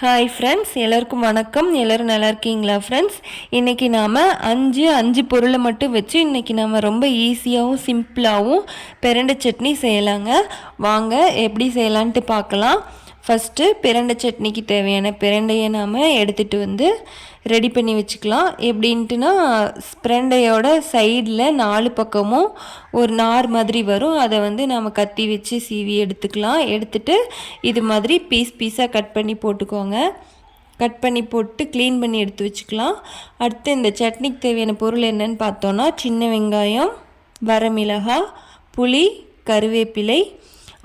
Hi friends, எல்லோருக்கும் வணக்கம். எல்லோரும் நல்லா இருக்கீங்களா ஃப்ரெண்ட்ஸ்? இன்றைக்கி நாம் அஞ்சு பொருளை மட்டும் வச்சு இன்றைக்கி நம்ம ரொம்ப ஈஸியாகவும் சிம்பிளாகவும் பிரண்டை சட்னி செய்யலாங்க. வாங்க எப்படி செய்யலான்ட்டு பார்க்கலாம். ஃபஸ்ட்டு பிரண்டை சட்னிக்கு தேவையான பிரண்டையை நாம் எடுத்துகிட்டு வந்து ரெடி பண்ணி வச்சுக்கலாம். எப்படின்ட்டுனா, பிரண்டையோட சைடில் 4 பக்கமும் ஒரு நார் மாதிரி வரும். அதை வந்து நம்ம கத்தி வச்சு சீவி எடுத்துக்கலாம். எடுத்துகிட்டு இது மாதிரி பீஸாக கட் பண்ணி போட்டுக்கோங்க. கட் பண்ணி போட்டு க்ளீன் பண்ணி எடுத்து வச்சுக்கலாம். அடுத்து இந்த சட்னிக்கு தேவையான பொருள் என்னன்னு பார்த்தோன்னா, சின்ன வெங்காயம், வரமிளகாய், புளி, கருவேப்பிலை,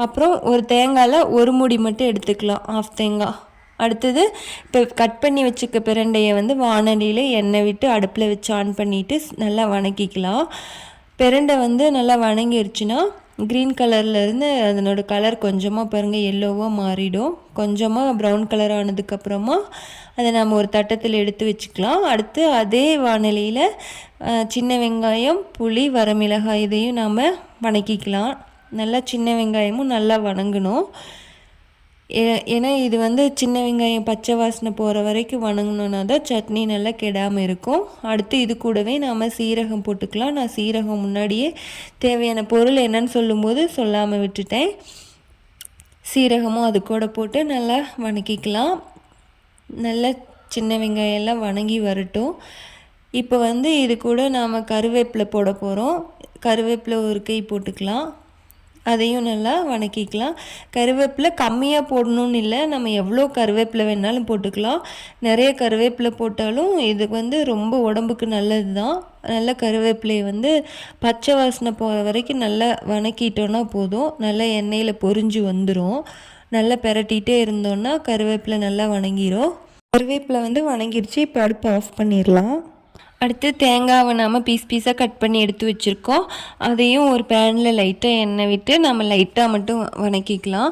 அப்புறம் ஒரு தேங்காயில் ஒரு மூடி மட்டும் எடுத்துக்கலாம், ஆஃப் தேங்காய். அடுத்தது இப்போ கட் பண்ணி வச்சுக்க பிரண்டையை வந்து வானலியில் எண்ணெய் விட்டு அடுப்பில் வச்சு ஆன் பண்ணிவிட்டு நல்லா வணக்கிக்கலாம். பிரண்டை வந்து நல்லா வணங்கிருச்சுன்னா க்ரீன் கலர்லேருந்து அதனோட கலர் கொஞ்சமாக பாருங்கள் எல்லோவாக மாறிடும். கொஞ்சமாக ப்ரௌன் கலர் ஆனதுக்கப்புறமா அதை நம்ம ஒரு தட்டத்தில் எடுத்து வச்சுக்கலாம். அடுத்து அதே வானலியில் சின்ன வெங்காயம், புளி, வரமிளகாய் இதையும் நாம் வணக்கிக்கலாம். நல்லா சின்ன வெங்காயமும் நல்லா வணங்கணும். ஏன்னா இது வந்து சின்ன வெங்காயம் பச்சை வாசனை போகிற வரைக்கும் வணங்கினோன்னா தான் சட்னி நல்லா கெடாமல் இருக்கும். அடுத்து இது கூடவே நாம் சீரகம் போட்டுக்கலாம். நான் சீரகம் முன்னாடியே தேவையான பொருள் என்னன்னு சொல்லும்போது சொல்லாமல் விட்டுட்டேன். சீரகமும் அது கூட போட்டு நல்லா வணக்கிக்கலாம். நல்லா சின்ன வெங்காயம் எல்லாம் வணங்கி வரட்டும். இப்போ வந்து இது கூட நாம் கருவேப்பிலை போட போகிறோம். கருவேப்பிலை ஒரு கை போட்டுக்கலாம். அதையும் நல்லா வணக்கிக்கலாம். கருவேப்பிலை கம்மியாக போடணும்னு இல்லை, நம்ம எவ்வளோ கருவேப்பிலை வேணாலும் போட்டுக்கலாம். நிறைய கருவேப்பிலை போட்டாலும் இது வந்து ரொம்ப உடம்புக்கு நல்லது தான். நல்ல கருவேப்பிலையை வந்து பச்சை வாசனை போகிற வரைக்கும் நல்லா வணக்கிட்டோன்னா போதும். நல்லா எண்ணெயில் பொரிஞ்சு வந்துடும். நல்லா பெரட்டிகிட்டே இருந்தோன்னா கருவேப்பிலை நல்லா வணங்கிடும். கருவேப்பிலை வந்து வணங்கிடுச்சு. இப்போ அடுப்பு ஆஃப் பண்ணிடலாம். அடுத்து தேங்காவை நாம் பீஸாக கட் பண்ணி எடுத்து வச்சுருக்கோம். அதையும் ஒரு பேனில் லைட்டாக எண்ணெய் விட்டு நம்ம லைட்டாக மட்டும் வணக்கிக்கலாம்.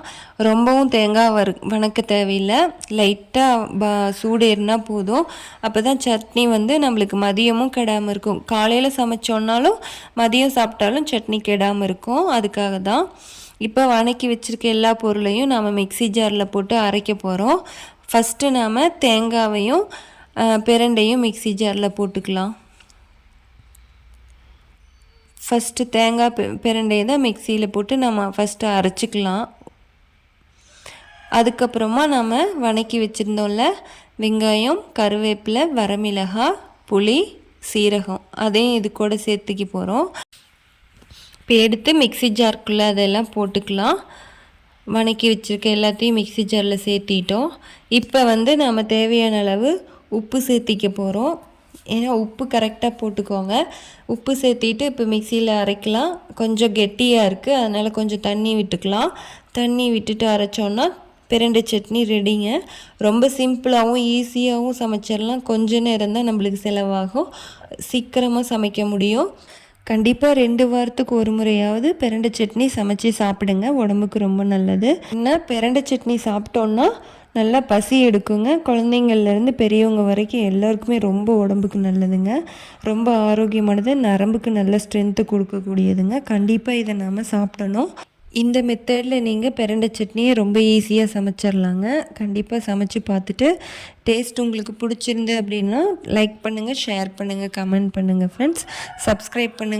ரொம்பவும் தேங்காய் வணக்க தேவையில்லை. லைட்டாக சூடு ஏறினா போதும். அப்போ தான் சட்னி வந்து நம்மளுக்கு மதியமும் கெடாமல் இருக்கும். காலையில் சமைச்சோன்னாலும் மதியம் சாப்பிட்டாலும் சட்னி கெடாமல் இருக்கும். அதுக்காக தான். இப்போ வணக்கி வச்சுருக்க எல்லா பொருளையும் நாம் மிக்ஸி ஜாரில் போட்டு அரைக்க போகிறோம். ஃபஸ்ட்டு நாம் தேங்காவையும் பிரண்டையும் மிக்ஸி ஜாரில் போட்டுக்கலாம். ஃபஸ்ட்டு தேங்காய் பிரண்டையை தான் மிக்சியில் போட்டு நம்ம ஃபஸ்ட்டு அரைச்சிக்கலாம். அதுக்கப்புறமா நம்ம வணக்கி வச்சுருந்தோம்ல வெங்காயம், கருவேப்பிலை, வரமிளகாய், புளி, சீரகம் அதையும் இது கூட சேர்த்துக்க போகிறோம். இப்போ எடுத்து மிக்ஸி ஜாருக்குள்ளே அதெல்லாம் போட்டுக்கலாம். வணக்கி வச்சுருக்க எல்லாத்தையும் மிக்ஸி ஜாரில் சேர்த்திட்டோம். இப்போ வந்து நம்ம தேவையான அளவு உப்பு சேர்த்திக்க போகிறோம். ஏன்னா உப்பு கரெக்டாக போட்டுக்கோங்க. உப்பு சேர்த்திட்டு இப்போ மிக்சியில் அரைக்கலாம். கொஞ்சம் கெட்டியாக இருக்குது, அதனால் கொஞ்சம் தண்ணி விட்டுக்கலாம். தண்ணி விட்டுட்டு அரைச்சோன்னா பிரண்டை சட்னி ரெடிங்க. ரொம்ப சிம்பிளாகவும் ஈஸியாகவும் சமைச்சிடலாம். கொஞ்ச நேரம் தான் நம்மளுக்கு செலவாகும். சீக்கிரமாக சமைக்க முடியும். கண்டிப்பாக 2 வாரத்துக்கு ஒரு முறையாவது பிரண்டை சட்னி சமைச்சி சாப்பிடுங்க. உடம்புக்கு ரொம்ப நல்லது. என்ன பிரண்டை சட்னி சாப்பிட்டோன்னா நல்லா பசி எடுக்குங்க. குழந்தைங்கள்லேருந்து பெரியவங்க வரைக்கும் எல்லாருக்குமே ரொம்ப உடம்புக்கு நல்லதுங்க. ரொம்ப ஆரோக்கியமானது, நரம்புக்கு நல்ல ஸ்ட்ரென்த்து கொடுக்கக்கூடியதுங்க. கண்டிப்பாக இதை நாம் சாப்பிடணும். இந்த மெத்தடில் நீங்கள் பிரண்டை சட்னியை ரொம்ப ஈஸியாக சமைச்சிடலாங்க. கண்டிப்பாக சமைச்சு பார்த்துட்டு டேஸ்ட் உங்களுக்கு பிடிச்சிருந்து அப்படின்னா லைக் பண்ணுங்கள், ஷேர் பண்ணுங்கள், கமெண்ட் பண்ணுங்கள் ஃப்ரெண்ட்ஸ். சப்ஸ்கிரைப் பண்ணுங்கள்.